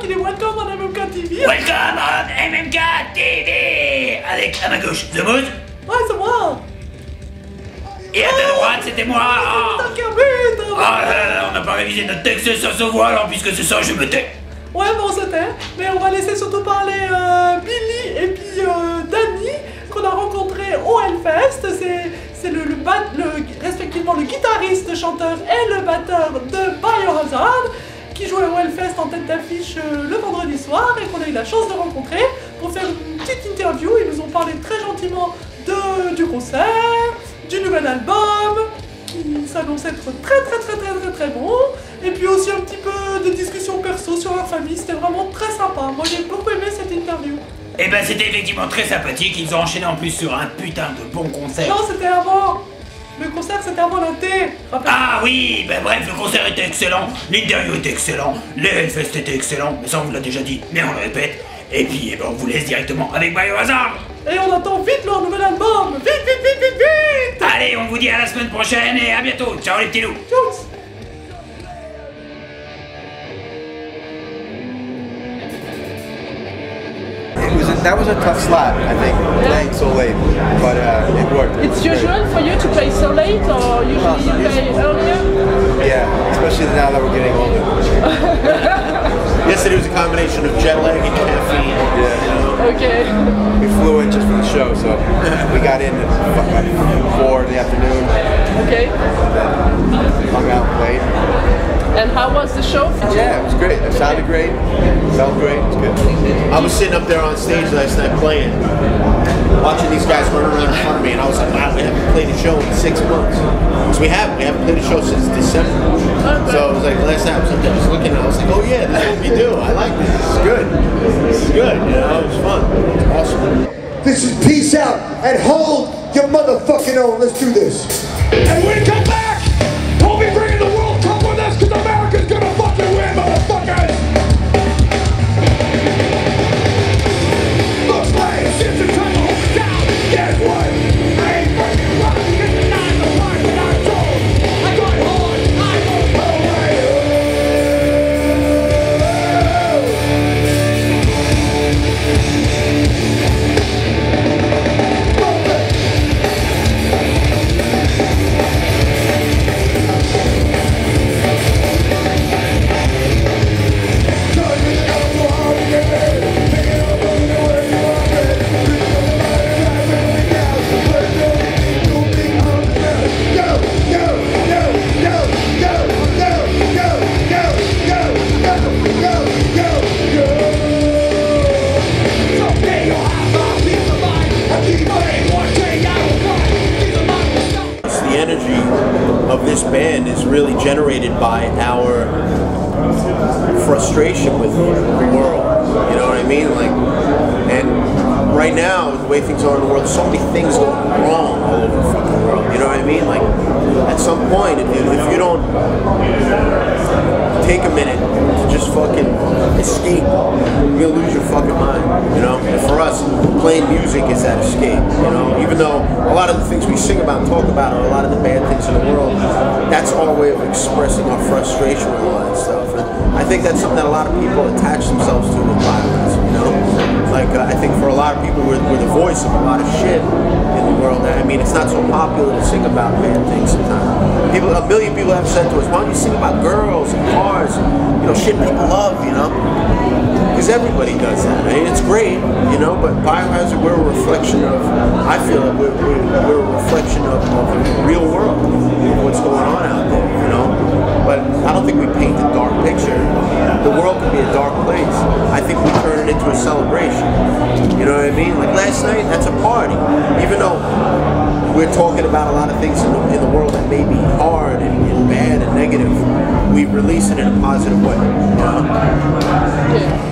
qu'il est welcome on MMK TV. Welcome on MMK TV. Avec à ma gauche, The Mood. Ouais, c'est moi. Et à ta droite, c'était moi. Ah là là, on n'a pas révisé notre texte, ça se voit, alors puisque c'est ça, je me tais. Ouais, bon, c'était. Mais on va laisser surtout parler Billy et puis Danny, qu'on a rencontré au Hellfest. C'est respectivement le guitariste, chanteur et le batteur de Biohazard, qui jouait au Hellfest en tête d'affiche le vendredi soir et qu'on a eu la chance de rencontrer pour faire une petite interview. Ils nous ont parlé très gentiment du concert, du nouvel album, qui s'annonce être très bon. Et puis aussi un petit peu de discussion perso sur leur famille, c'était vraiment très sympa. Moi j'ai beaucoup aimé cette interview. Eh ben c'était effectivement très sympathique, ils ont enchaîné en plus sur un putain de bon concert. Non, c'était avant. Le concert c'était avant l'été. Ah oui, ben bref, le concert était excellent, l'interview était excellent, le Hellfest était excellent, mais ça on vous l'a déjà dit, mais on le répète. Et puis eh ben, on vous laisse directement avec Biohazard. Et on attend vite leur nouvel album. Vite. Allez, on vous dit à la semaine prochaine et à bientôt. Ciao les petits loups. Tchuss. That was a tough slot, I think, playing so late, but it worked. It's usual for you to play so late, or usually you play earlier? Yeah, especially now that we're getting older. Yesterday was a combination of jet lag and caffeine. Yeah. Okay. We flew in just for the show, so we got in at 4 in the afternoon. Okay. And then hung out late. And how was the show? Yeah, it was great. It sounded great. Felt great. It was good. I was sitting up there on stage last night playing, watching these guys run around in front of me, and I was like, wow, we haven't played a show in 6 months. So we haven't played a show since December. Okay. So it was like last night I was up there just looking and I was like, oh yeah, this is what we do. I like this. This is good. This is good. You know, it was fun. It was awesome. This is peace out and hold your motherfucking own. Let's do this. And when we come back, we'll be bringing the World Cup with us because America's gonna fucking win, motherfuckers! Looks like shit's in time to hold it down. Guess what? I ain't fucking running because it's not the part that I'm told. I got hard, I won't go away. The energy of this band is really generated by our frustration with the world. You know what I mean? Like, and right now, the way things are in the world, so many things going wrong all over the fucking world. You know what I mean? Like, at some point, if you don't take a minute to just fucking escape, you're gonna lose your fucking mind. You know? And for us, playing music is that escape. You know? Even though a lot of the things we sing about and talk about are a lot of the bad things in the world, that's our way of expressing our frustration with all that stuff. And I think that's something that a lot of people attach themselves to with violence. You know? Like, I think for a lot of people, we're the voice of a lot of shit in the world. I mean, it's not so popular to sing about bad things sometimes. A million people have said to us, why don't you sing about girls and cars, you know, shit people love, you know? Because everybody does that. I mean, it's great, you know, but Biohazard, we're a reflection of, I feel like we're a reflection of the real world, of what's going on out there, you know? But I don't think we paint a dark picture. The world can be a dark place. I think we turn it into a celebration. You know what I mean? Like last night, that's a party. Even though we're talking about a lot of things in the world that may be hard and bad and negative, we release it in a positive way. You know? Yeah.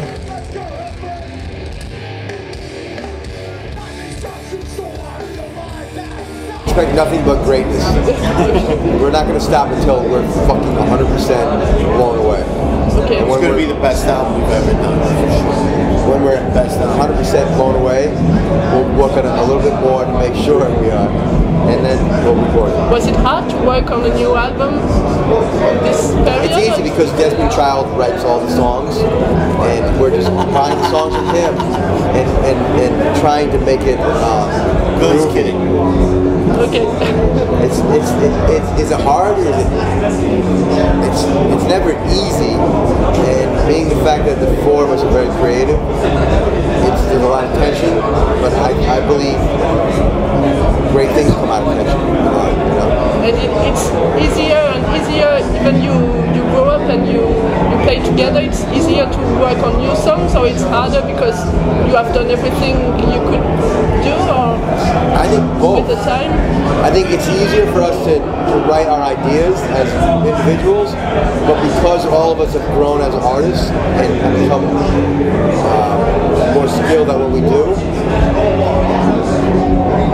Expect nothing but greatness. We're not going to stop until we're fucking 100% blown away. Okay. It's going to be the best album we've ever done. When we're 100% blown away, we'll work on it a little bit more to make sure we are, and then we'll record it. Was it hard to work on a new album this period? It's easy because Desmond Child writes all the songs, and we're just buying the songs from him and trying to make it Billy's kidding. Okay. Is it hard? It's never easy, and being the fact that the four of us are very creative, there's a lot of tension, but I believe great things come out of tension. You know? And it's easier and easier when you grow up and you play together. It's easier to work on new songs, or it's harder because you have done everything you could do, or I think both. with the time? I think it's easier for us to write our ideas as individuals, but because all of us have grown as artists and become more skilled at what we do,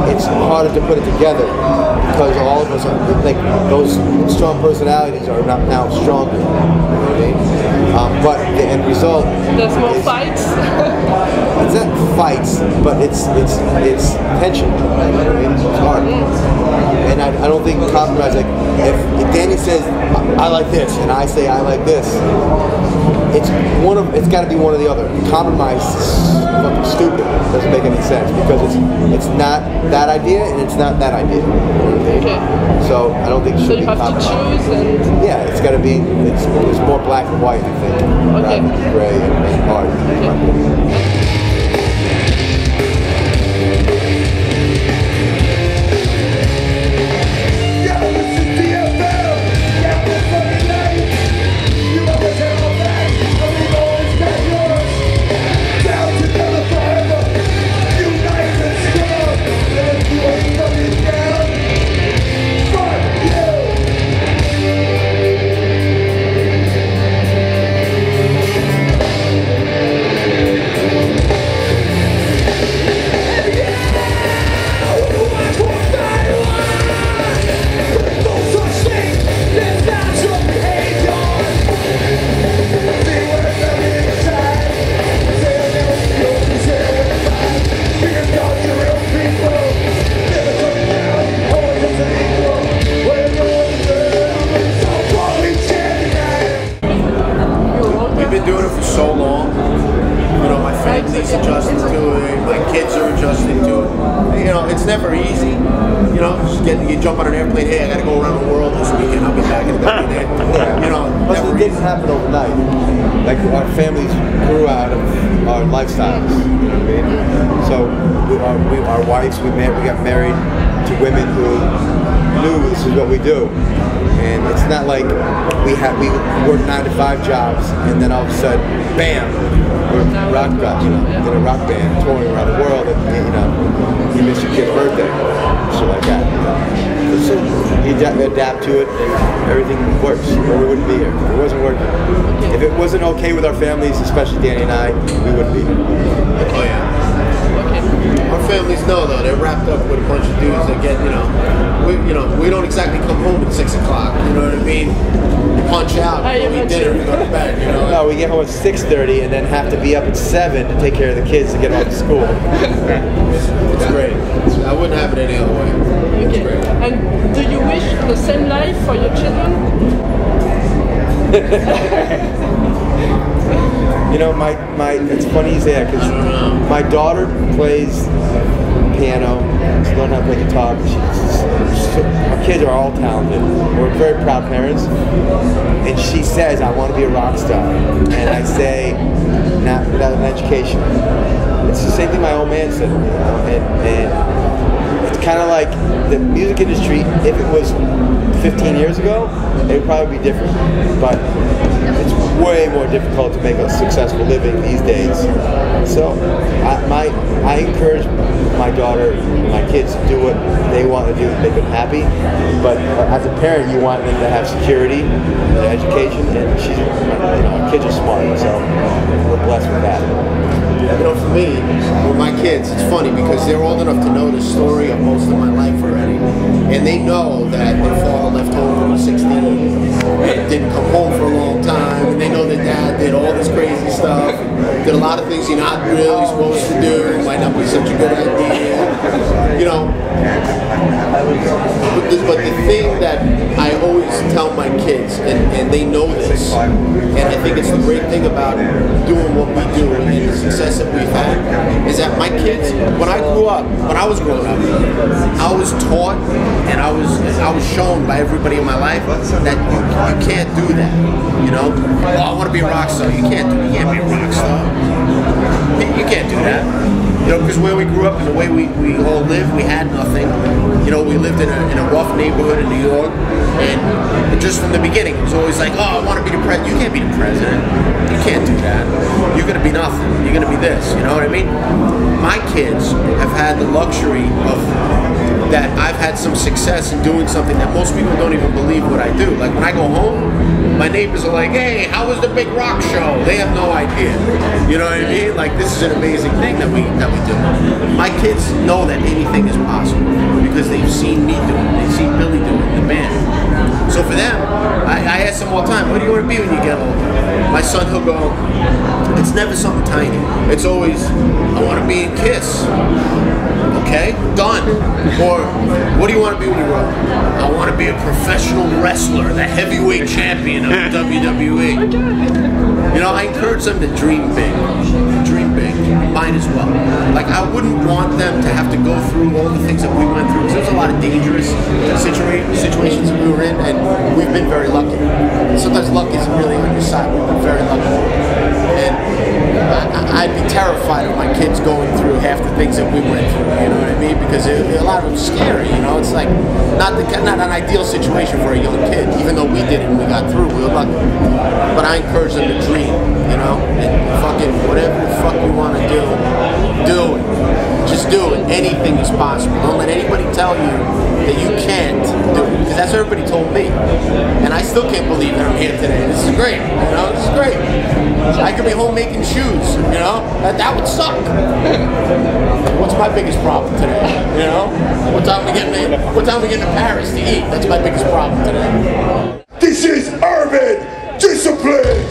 it's harder to put it together because all of us are like those strong personalities are now stronger. You know what I mean? But the end result. There's more fights. It's not fights, but it's tension. You know what I mean? It's hard. And I don't think compromise, like if Danny says I like this and I say I like this, it's got to be one or the other. Compromise is fucking stupid. Doesn't make any sense because it's not that idea and it's not that idea. Okay. So I don't think it should So be you have to compromised. choose and... Yeah, it's got to be. It's more black and white, I think, rather than gray and hard. Never easy, you know. You jump on an airplane. Hey, I got to go around the world this weekend. I'll be back in a couple of days. You know, but never it didn't happen overnight. Like our families grew out of our lifestyles. You know what I mean? So our wives, we got married to women who knew this is what we do, and it's not like we worked 9-to-5 jobs and then all of a sudden, bam, we're rock guys, you know, in a rock band touring around the world, and you know, you miss your kid's birthday, shit like that. You know? So you adapt to it, and everything works, or we wouldn't be here. If it wasn't working, if it wasn't okay with our families, especially Danny and I, we wouldn't be here. Oh yeah. Our families know though, they're wrapped up with a bunch of dudes that get, we don't exactly come home at 6 o'clock, you know what I mean? We punch out, we eat dinner, we go to bed, you know? No, we get home at 6:30 and then have to be up at 7 to take care of the kids to get off to school. It's great. I wouldn't have it any other way. It's great. And do you wish the same life for your children? You know, it's funny you say that because my daughter plays piano, she's learned how to play guitar. Our kids are all talented. We're very proud parents. And she says, I want to be a rock star. And I say, not without an education. It's the same thing my old man said, you know, and it's kind of like the music industry, if it was 15 years ago, it would probably be different. But it's way more difficult to make a successful living these days. So I encourage my daughter and my kids to do what they want to do to make them happy. But as a parent, you want them to have security and education, and our kids are smart, so we're blessed with that. You know, for me, with my kids, it's funny because they're old enough to know the story of most of my life already. And they know that their father left home when he was 16 and didn't come home for a long time. And they know that dad did all this crazy stuff, did a lot of things you're not really supposed to do. It might not be such a good idea. You know, but the thing that I always tell my kids, and they know this, and I think it's the great thing about doing what we do and the success that we've had, is that my kids, when I was growing up, I was taught and I was shown by everybody in my life that you can't do that. You know, well, I want to be a rock star. You can't be a rock star. You can't do that. You know, because where we grew up and the way we all lived, we had nothing. You know, we lived in a rough neighborhood in New York, and just from the beginning, it was always like, oh, I want to be the president. You can't be the president. You can't do that. You're going to be nothing. You're going to be this. You know what I mean? My kids have had the luxury of that. I've had some success in doing something that most people don't even believe what I do. Like when I go home, my neighbors are like, hey, how was the big rock show? They have no idea. You know what I mean? Like, this is an amazing thing that we do. My kids know that anything is possible because they've seen me do it. They've seen Billy do it in the band. So for them, I ask them all the time, what do you want to be when you get older? My son, he'll go, it's never something tiny. It's always, I want to be in Kiss. Okay, done. Or, what do you want to be when you grow up? I want to be a professional wrestler, the heavyweight champion of the WWE. You know, I encourage them to dream big. Dream big. Mine as well. Like, I wouldn't want them to have to go through all the things that we went through, because there's a lot of dangerous situations that we were in, and we've been very lucky. Sometimes luck isn't really on your side. We've been very lucky. And I'd be terrified of my kids going through half the things that we went through, you know what I mean? Because a lot of them scary, you know? It's like not an ideal situation for a young kid, even though we did it and we got through, we were lucky. But I encourage them to dream, you know? And fucking whatever the fuck you want to do it. Just do it. Anything is possible. Don't let anybody tell you that you can't do it. Because that's what everybody told me. And I still can't believe that I'm here today. This is great, you know? This is great. I could be home making shoes, you know? That would suck. What's my biggest problem today? You know? What time we getting to Paris to eat? That's my biggest problem today. This is urban discipline.